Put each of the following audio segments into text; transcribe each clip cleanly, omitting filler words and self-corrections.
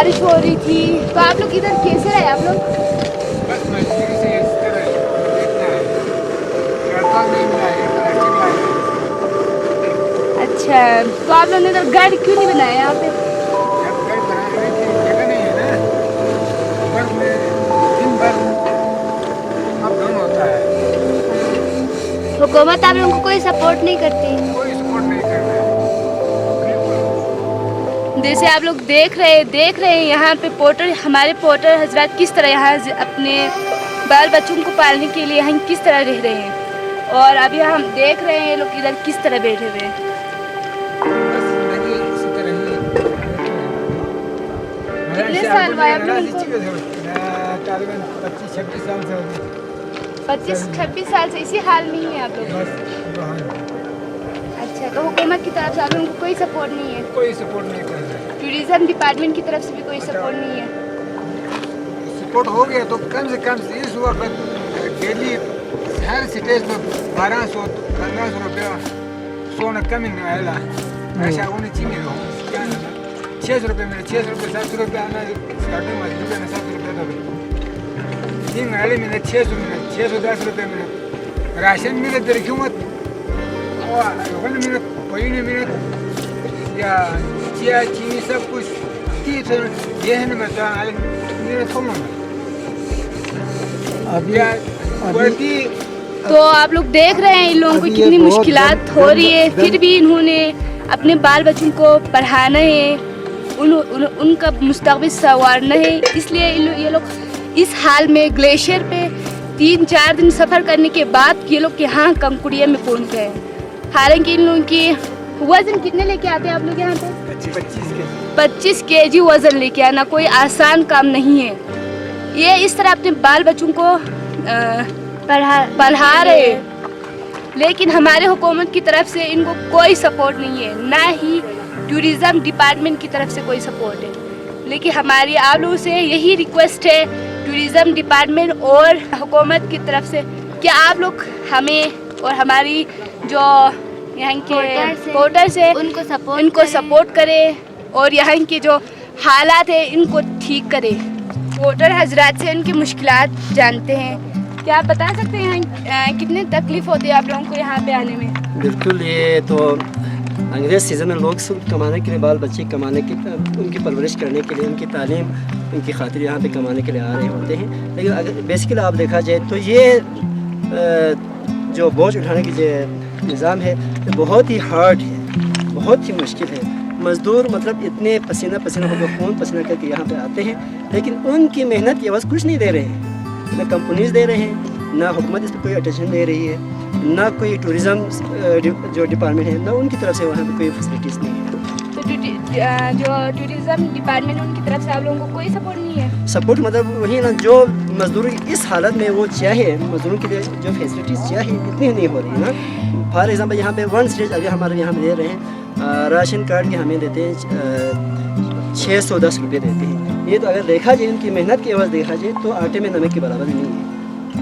बारिश हो रही थी, तो आप लोग इधर कैसे रहे आप लोग? बस मजदूरी से इस तरह देखना है, लड़का नहीं मिला है, प्लास्टिक लाए हैं। अच्छा, तो आप लोगों ने इधर घर क्यों नहीं बनाया यहाँ पे? जब घर बनाने की जगह नहीं है ना, बर्फ में दिन भर अप डाउन होता है, हुकूमत आप लोगों को कोई सपोर्ट नहीं करती? कोई सपोर्ट नहीं करता है, बिल्कुल। जैसे आप लोग देख रहे हैं यहाँ पे पोर्टर, हमारे पोर्टर हजरात किस तरह यहाँ अपने बाल बच्चों को पालने के लिए यहाँ किस तरह रह रहे हैं, और अभी हम देख रहे हैं लोग इधर किस तरह बैठे हुए हैं। बस जिंदगी इसी तरह ही। कितने साल हुआ है आप लोगों को? तकरीबन 25-26 साल से हो गए। 25-26 साल से इसी हाल में ही है आप लोग? बस वहाँ अच्छा, तो हुकूमत की तरफ से आप लोगों को कोई सपोर्ट नहीं है? कोई सपोर्ट नहीं कर रहा है। टूरिज्म डिपार्टमेंट की तरफ से भी कोई सपोर्ट नहीं है? सपोर्ट हो गया तो कम से कम इस वक्त डेली हर स्टेज पर 1200-1500 रुपया सोना कम ही आएगा। ऐसा होनी चाहिए। 600 रुपये में 600 रुपये 700 रुपये आना स्टार्टिंग में 700 रुपये तो तीन गाड़ी में 610 रुपये में राशन मिले देखियो मत वन मिनट कोई नहीं मिनट या चाय चीनी सब कुछ तीस ये है ना मैं मेरे थोड़ा अभी बढ़ती। तो आप लोग देख रहे हैं इन लोगों को अभी ये कितनी बहुत मुश्किलात हो रही है, फिर भी इन्होंने अपने बाल बच्चों को पढ़ाना है, उनका मुस्तकबिल संवारना है, इसलिए ये लोग इस हाल में ग्लेशियर पे 3-4 दिन सफ़र करने के बाद ये लोग यहाँ कंकुड़िया में पहुँच गए हैं। हालांकि इन लोगों की वज़न कितने लेके आते हैं आप लोग यहाँ पे? 25 केजी वज़न लेके आना कोई आसान काम नहीं है। ये इस तरह अपने बाल बच्चों को पढ़ा रहे हैं, लेकिन हमारे हुकूमत की तरफ से इनको कोई सपोर्ट नहीं है, ना ही टूरिज़म डिपार्टमेंट की तरफ से कोई सपोर्ट है। लेकिन हमारी आप लोगों से यही रिक्वेस्ट है टूरिज़म डिपार्टमेंट और हुकूमत की तरफ से कि आप लोग हमें और हमारी जो यहाँ के पोर्टर्स है इनको सपोर्ट करें और यहाँ के जो हालात है इनको ठीक करें। पोर्टर हजरात से उनकी मुश्किलात जानते हैं। क्या आप बता सकते हैं यहाँ कितनी तकलीफ़ होती है आप लोगों को यहाँ पे आने में? बिल्कुल, ये तो अंग्रेज़ सीज़न में लोग सिर्फ कमाने के लिए, बाल बच्चे कमाने की, उनकी परवरिश करने के लिए, उनकी तालीम उनकी खातिर यहाँ पे कमाने के लिए आ रहे होते हैं। लेकिन अगर बेसिकली आप देखा जाए तो ये जो बोझ उठाने की जो निज़ाम है बहुत ही हार्ड है, बहुत ही मुश्किल है। मज़दूर मतलब इतने पसीना होकर खून पसीना करके यहाँ पे आते हैं, लेकिन उनकी मेहनत की आवाज़ कुछ नहीं दे रहे हैं, ना कंपनीज़ दे रहे हैं, ना हुकूमत इस पर कोई अटेंशन दे रही है, ना कोई टूरिज़म जो डिपार्टमेंट है, ना उनकी तरफ से वहाँ पे कोई फैसिलिटीज़ नहीं है। तो जो टूरिज़म डिपार्टमेंट है उनकी तरफ से आप लोगों को कोई सपोर्ट नहीं है? सपोर्ट मतलब वही ना, जो मज़दूर इस हालत में वो चाहे, मज़दूरों के लिए जो फैसिलिटीज़ चाहिए इतनी नहीं हो रही है ना। फॉर एग्ज़ाम्पल यहाँ पे वन स्टेज अभी हमारे यहाँ दे रहे हैं, राशन कार्ड के हमें देते हैं 610 रुपये देते हैं। ये तो अगर देखा जाए उनकी मेहनत की आवाज़ देखा जाए तो आटे में नमक के बराबर नहीं है।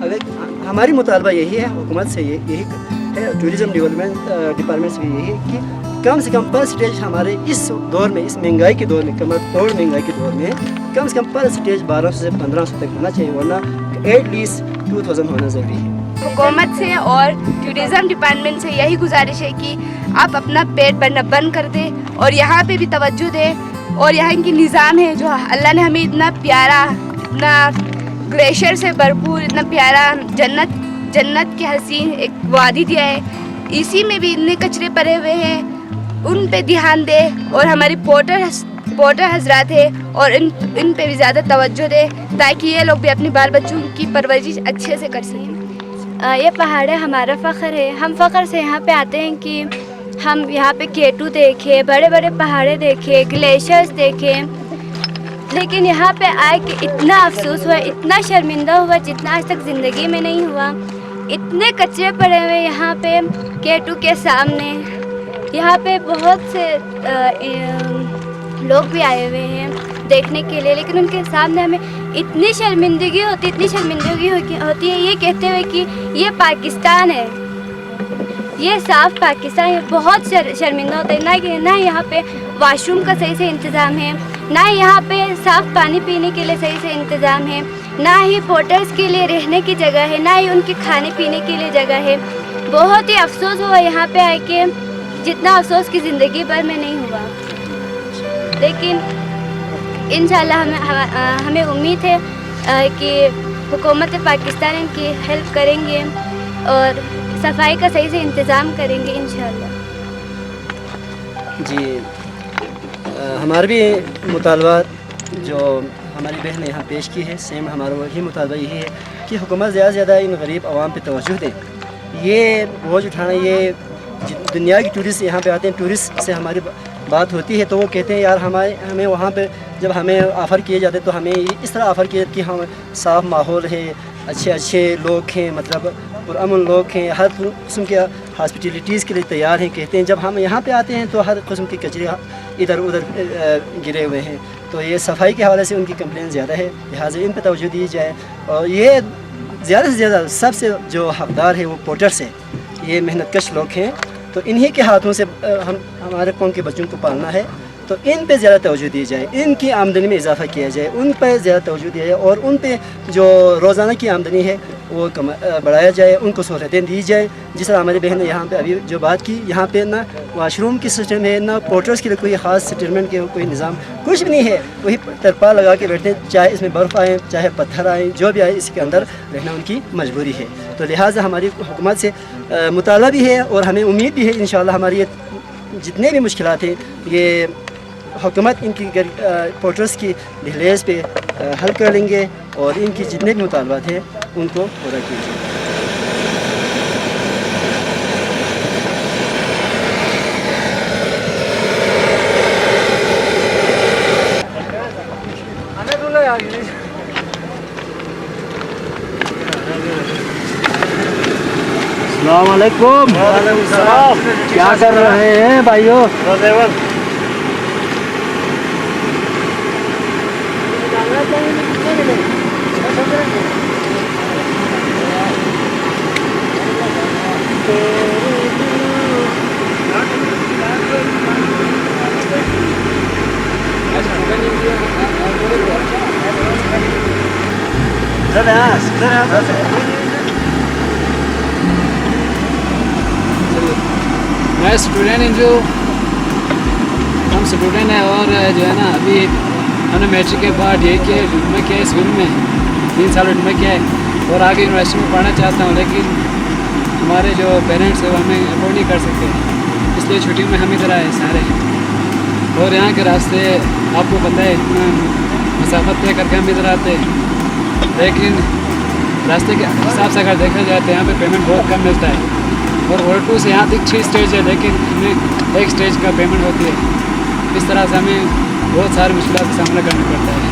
अगर हमारी मुतालबा यही है हुकूमत से, यही है टूरिज़म डेवलपमेंट डिपार्टमेंट से यही है कि कम से कम पर स्टेज हमारे इस दौर में, इस महंगाई के दौर में, कमर तोड़ महंगाई के दौर में कम से कम पर स्टेज 1200 से 1500 तक होना चाहिए, वरना एटलीस्ट 2000 होना ज़रूरी है। हुकूमत से और टूरिज़म डिपार्टमेंट से यही गुजारिश है कि आप अपना पेट भरना बंद कर दें और यहाँ पे भी तवज्जो दें, और यहाँ की निज़ाम है जो अल्लाह ने हमें इतना प्यारा, इतना ग्लेशियर से भरपूर, इतना प्यारा जन्नत के हसीन एक वादी दिया है, इसी में भी इतने कचरे पड़े हुए हैं, उन पे ध्यान दे और हमारी पोर्टर हजरात है और इन पे भी ज़्यादा तवज्जो दे ताकि ये लोग भी अपने बाल बच्चों की परवरिश अच्छे से कर सकें। ये पहाड़ है, हमारा फ़ख्र है। हम फ़ख्र से यहाँ पे आते हैं कि हम यहाँ पे केटू देखे, बड़े बड़े पहाड़े देखे, ग्लेशियर्स देखे, लेकिन यहाँ पे आए कि इतना अफसोस हुआ, इतना शर्मिंदा हुआ जितना आज तक ज़िंदगी में नहीं हुआ। इतने कचरे पड़े हुए यहाँ पे केटू के सामने। यहाँ पे बहुत से लोग भी आए हुए हैं देखने के लिए, लेकिन उनके सामने हमें इतनी शर्मिंदगी होती है ये कहते हुए कि ये पाकिस्तान है, ये साफ पाकिस्तान है। बहुत शर्मिंदा होता है ना कि ना यहाँ पे वॉशरूम का सही से इंतज़ाम है, ना यहाँ पे साफ़ पानी पीने के लिए सही से इंतज़ाम है, ना ही पोर्टर्स के लिए रहने की जगह है, ना ही उनके खाने पीने के लिए जगह है। बहुत ही अफसोस हुआ यहाँ पे आके, जितना अफसोस की ज़िंदगी भर में नहीं हुआ। लेकिन इंशाल्लाह हमें उम्मीद है कि हुकूमत पाकिस्तान इनकी हेल्प करेंगे और सफाई का सही से इंतज़ाम करेंगे इंशाल्लाह। जी हमारे भी मुतालबात जो हमारी बहन ने यहाँ पेश की है, सेम हमारा वही मुतालबा यही है कि हुकूमत ज़्यादा से ज़्यादा इन गरीब आवाम पे तवज्जो दें। ये बोझ उठाना, ये दुनिया के टूरिस्ट यहाँ पे आते हैं, टूरिस्ट से हमारी बात होती है तो वो कहते हैं यार हमें वहाँ पे जब हमें ऑफ़र किए जाते तो हमें इस तरह ऑफ़र किए कि हम साफ़ माहौल है, अच्छे लोग हैं, मतलब पुरअमन लोग हैं, हर किस्म के हॉस्पिटलिटीज़ के लिए तैयार हैं। कहते हैं जब हम यहाँ पे आते हैं तो हर किस्म के कचरे इधर उधर गिरे हुए हैं, तो ये सफाई के हवाले से उनकी कंप्लेन ज़्यादा है, लिहाजा इन पर तवज्जो दी जाए। और ये ज़्यादा से ज़्यादा सबसे जो हकदार है वो पोर्टर्स है, ये मेहनतकश लोग हैं, तो इन्हीं के हाथों से हमारे कौम के बच्चों को पालना है, तो इन पे ज़्यादा तवज्जो दी जाए, इनकी आमदनी में इजाफ़ा किया जाए, उन पर ज़्यादा तवज्जो दिया जाए और उन पे जो रोज़ाना की आमदनी है वो बढ़ाया जाए, उनको सहूलतें दी जाए। जिस तरह हमारी बहन ने यहाँ पे अभी जो बात की, यहाँ पे ना वाशरूम की सिस्टम है, ना पोर्टर्स के लिए कोई ख़ास सेटलमेंट के कोई निज़ाम कुछ भी नहीं है, वही तरपाल लगा के बैठते हैं, चाहे इसमें बर्फ़ आए चाहे पत्थर आए, जो भी आए इसके अंदर रहना उनकी मजबूरी है। तो लिहाजा हमारी हुकूमत से मुतालबा भी है और हमें उम्मीद भी है इंशाअल्लाह हमारी ये जितने भी मुश्किलात हैं ये हुकूमत इनकी पोर्टर्स की दहलीज पे हल कर लेंगे और इनकी जितने भी मुतालबात हैं उनको पूरा कीजिए। अस्सलाम वालेकुम। क्या कर रहे हैं भाइयों? मैं स्टूडेंट हूँ, जो हम स्टूडेंट हैं और जो है ना अभी हमने मैट्रिक के बाद ये किया डिप्लोमा किया इस फील्ड में, 3 साल डिप्लोमा किया है और आगे यूनिवर्सिटी में पढ़ना चाहता हूँ, लेकिन हमारे जो पेरेंट्स हैं वो हमें अफोर्ड नहीं कर सकते, इसलिए छुट्टी में हम इधर आए सारे। और यहाँ के रास्ते आपको पता है इतना मसाफत तय करके हम इधर आते हैं, लेकिन रास्ते के हिसाब से अगर देखा जाए तो यहाँ पे पेमेंट बहुत कम मिलता है और वर्ल्ड 2 से यहाँ तक 6 स्टेज है, लेकिन हमें 1 स्टेज का पेमेंट होती है। इस तरह से हमें बहुत सारी मुश्किलों का सामना करना पड़ता है।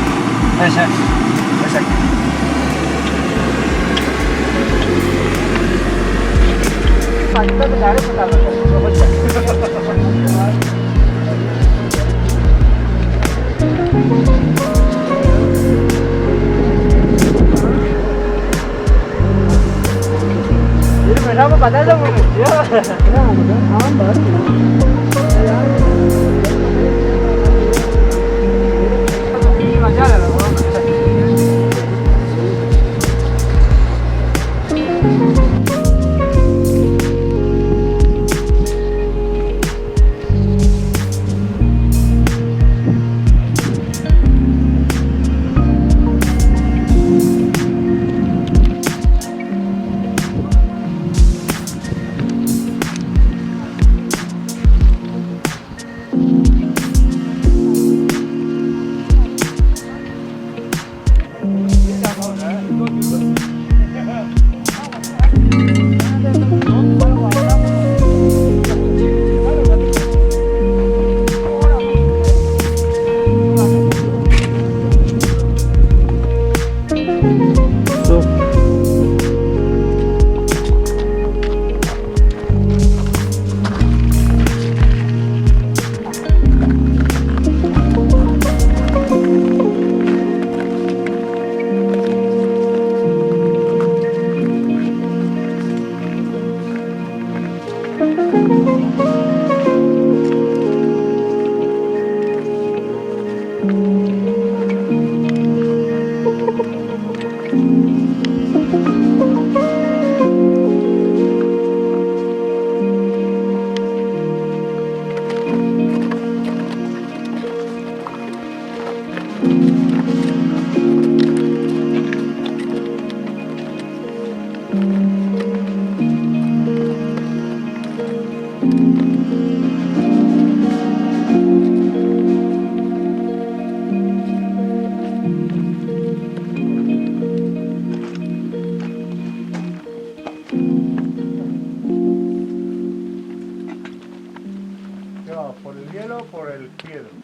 el cielo.